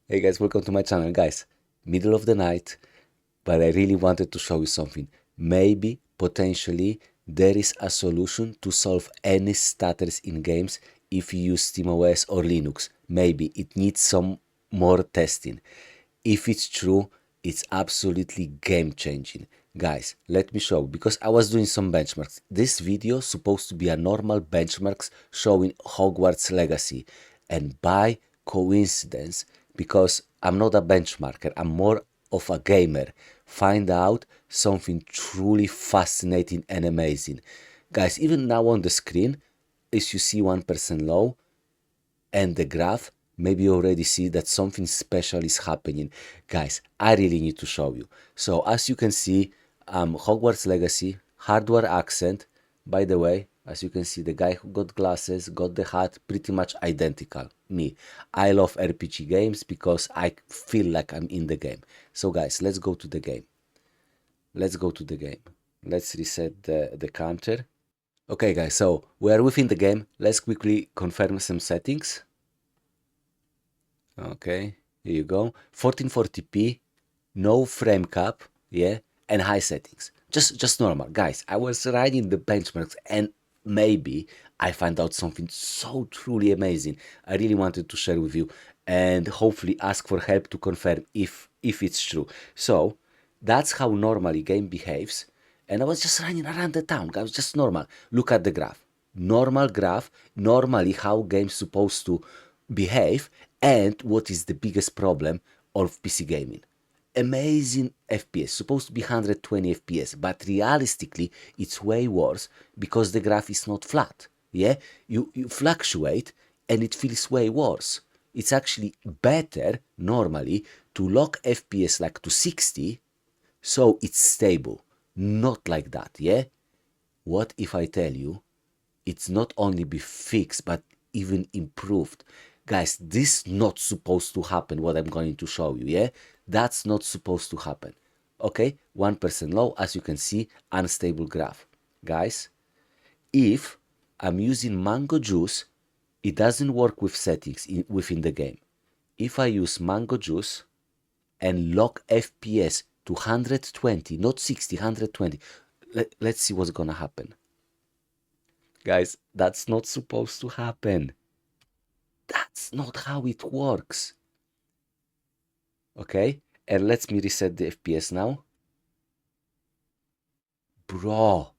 Hey guys, welcome to my channel. Guys, middle of the night, but I really wanted to show you something. Maybe, potentially, there is a solution to solve any stutters in games if you use SteamOS or Linux. Maybe it needs some more testing. If it's true, it's absolutely game changing. Guys, let me show because I was doing some benchmarks. This video is supposed to be a normal benchmarks showing Hogwarts Legacy, and by coincidence, because I'm not a benchmarker, I'm more of a gamer, find out something truly fascinating and amazing. Guys, even now on the screen, as you see 1% low, and the graph, maybe you already see that something special is happening. Guys, I really need to show you. So as you can see, Hogwarts Legacy, hardware accent. By the way, as you can see, the guy who got glasses, got the hat, pretty much identical. Me. I love RPG games because I feel like I'm in the game. So guys, let's go to the game. Let's go to the game. Let's reset the counter. Okay guys, so we are within the game. Let's quickly confirm some settings. Okay, here you go. 1440p, no frame cap, yeah, and high settings. Just normal. Guys, I was writing the benchmarks and maybe I find out something so truly amazing. I really wanted to share with you and hopefully ask for help to confirm if it's true. So that's how normally game behaves. And I was just running around the town. I was just normal. Look at the graph. Normal graph, normally how game's supposed to behave, and what is the biggest problem of PC gaming. Amazing FPS, supposed to be 120 FPS, but realistically it's way worse because the graph is not flat. Yeah, you fluctuate and it feels way worse. It's actually better normally to lock FPS like to 60 so it's stable, not like that. Yeah, what if I tell you it's not only be fixed but even improved? Guys, this not supposed to happen, what I'm going to show you. Yeah, that's not supposed to happen. Okay, 1% low, as you can see, unstable graph. Guys, if I'm using MangoJuice, it doesn't work with settings within the game. If I use MangoJuice and lock FPS to 120, not 60, 120, let's see what's gonna happen. Guys, that's not supposed to happen. That's not how it works. Okay, and let me reset the FPS now. Bro,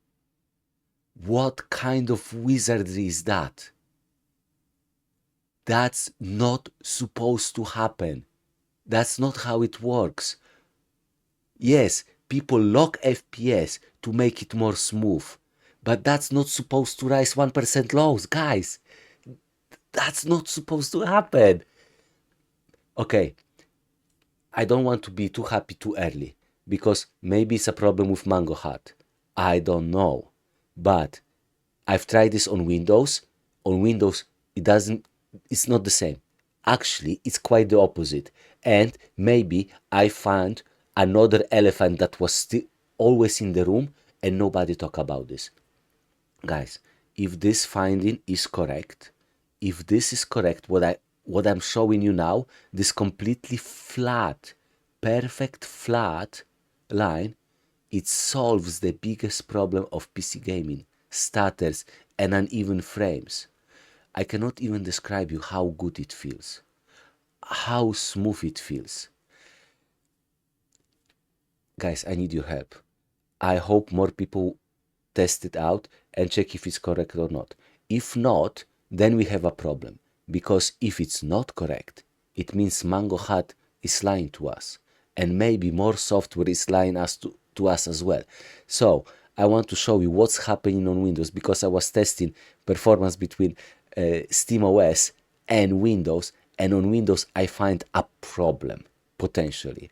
what kind of wizardry is that? That's not supposed to happen. That's not how it works. Yes, people lock FPS to make it more smooth, but that's not supposed to rise 1% lows, guys. That's not supposed to happen. Okay, I don't want to be too happy too early because maybe it's a problem with Mango Hat. I don't know. But I've tried this on Windows. On Windows, it's not the same. Actually, it's quite the opposite. And maybe I found another elephant that was still always in the room and nobody talk about this. Guys, if this finding is correct, if this is correct, what I'm showing you now, this completely flat, perfect flat line, it solves the biggest problem of PC gaming, stutters and uneven frames. I cannot even describe you how good it feels, how smooth it feels. Guys, I need your help. I hope more people test it out and check if it's correct or not. If not, then we have a problem. Because if it's not correct, it means Mango Hat is lying to us. And maybe more software is lying to us as well. So I want to show you what's happening on Windows because I was testing performance between SteamOS and Windows. And on Windows, I find a problem, potentially.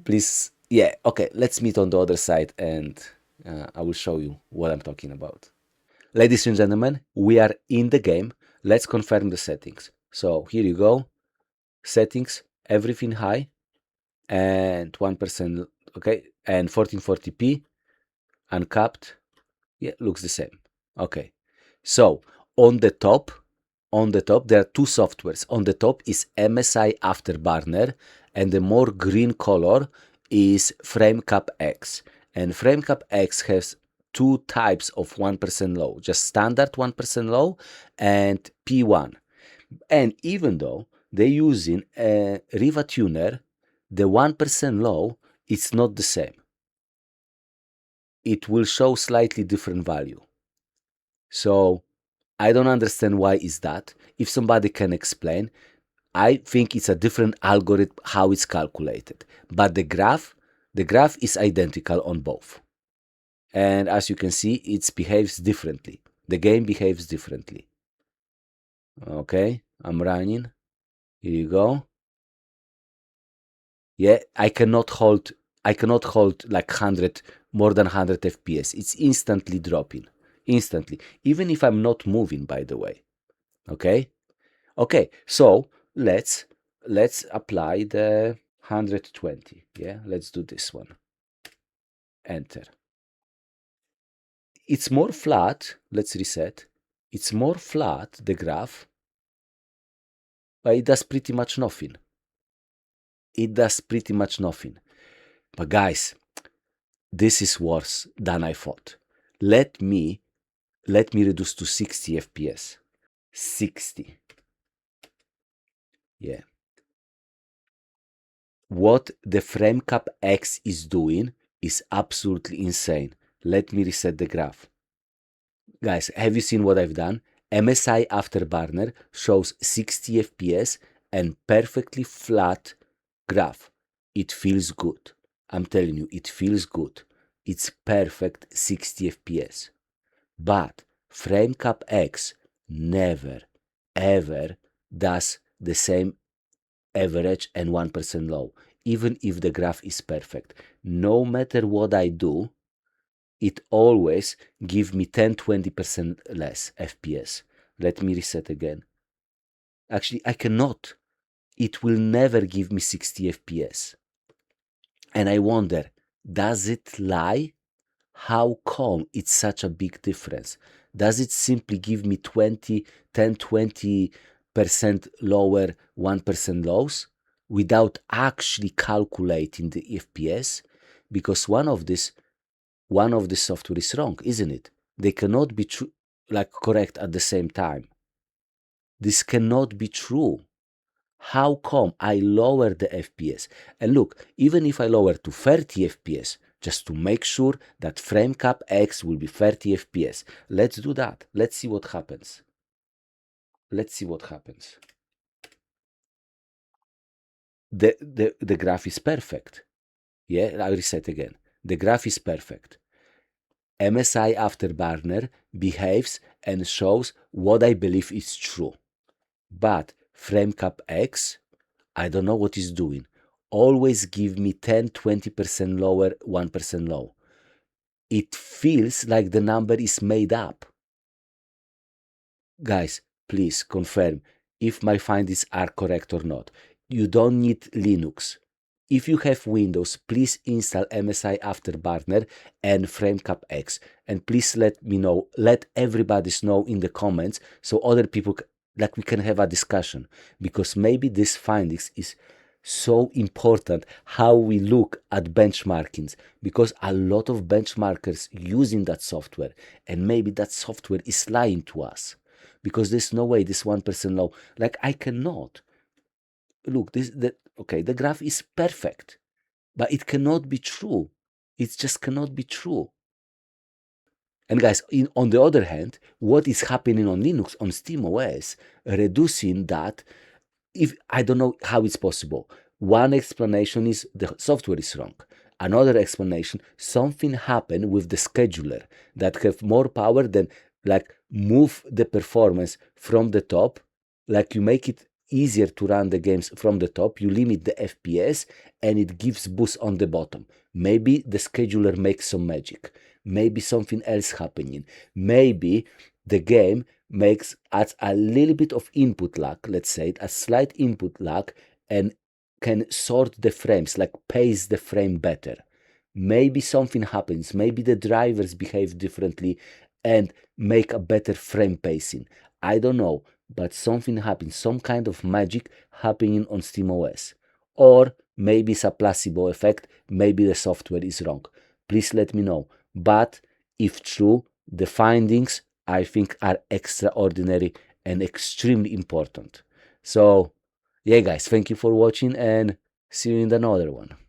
Please, yeah, okay, let's meet on the other side and I will show you what I'm talking about. Ladies and gentlemen, we are in the game. Let's confirm the settings. So here you go. Settings, everything high and 1%, okay, and 1440p, uncapped. Yeah, looks the same. Okay. So on the top, on the top, there are two softwares. On the top is MSI Afterburner, and the more green color is FrameCapX. And FrameCapX has two types of 1% low, just standard 1% low and P1. And even though they're using a Riva tuner, the 1% low, it's not the same. It will show slightly different value. So I don't understand why is that. If somebody can explain, I think it's a different algorithm how it's calculated. But the graph is identical on both. And as you can see, it behaves differently. The game behaves differently. Okay, I'm running. Here you go. Yeah, I cannot hold like 100, more than 100 FPS. It's instantly dropping. Instantly. Even if I'm not moving, by the way. Okay? Okay, so let's apply the 120. Yeah, let's do this one. Enter. It's more flat. Let's reset. It's more flat, the graph, but it does pretty much nothing. It does pretty much nothing. But guys, this is worse than I thought. Let me reduce to 60 FPS. 60. Yeah. What the FrameCapX is doing is absolutely insane. Let me reset the graph. Guys, have you seen what I've done? MSI Afterburner shows 60 FPS and perfectly flat graph. It feels good. I'm telling you, it feels good. It's perfect 60 FPS. But FrameCapX never, ever does the same average and 1% low, even if the graph is perfect. No matter what I do, it always gives me 10-20% less FPS. Let me reset again. Actually, I cannot. It will never give me 60 FPS. And I wonder, does it lie? How come it's such a big difference? Does it simply give me 10-20% lower 1% lows without actually calculating the FPS? Because one of the software is wrong, isn't it? They cannot be correct at the same time. This cannot be true. How come I lower the FPS? And look, even if I lower to 30 FPS, just to make sure that FrameCapX will be 30 FPS. Let's do that. Let's see what happens. Let's see what happens. The graph is perfect. Yeah, I'll reset again. The graph is perfect. MSI Afterburner behaves and shows what I believe is true. But FrameCapX, I don't know what it's doing. Always give me 10-20% lower 1% low. It feels like the number is made up. Guys, please confirm if my findings are correct or not. You don't need Linux. If you have Windows, please install MSI Afterburner and FrameCapX. And please let me know, let everybody know in the comments so other people, we can have a discussion. Because maybe this findings is so important how we look at benchmarkings, because a lot of benchmarkers using that software, and maybe that software is lying to us, because there's no way this 1% low, I cannot look the graph is perfect, but it cannot be true. It just cannot be true. And guys, on the other hand, what is happening on Linux, on SteamOS, reducing that, if I don't know how it's possible. One explanation is the software is wrong. Another explanation, something happened with the scheduler that have more power than move the performance from the top, you make it easier to run the games from the top, you limit the FPS and it gives boost on the bottom. Maybe the scheduler makes some magic. Maybe something else happening. Maybe the game adds a little bit of input lag, let's say, a slight input lag, and can sort the frames, pace the frame better. Maybe something happens. Maybe the drivers behave differently and make a better frame pacing. I don't know, but something happened, some kind of magic happening on SteamOS. Or maybe it's a placebo effect, maybe the software is wrong. Please let me know. But if true, the findings I think are extraordinary and extremely important. So, yeah, guys, thank you for watching and see you in another one.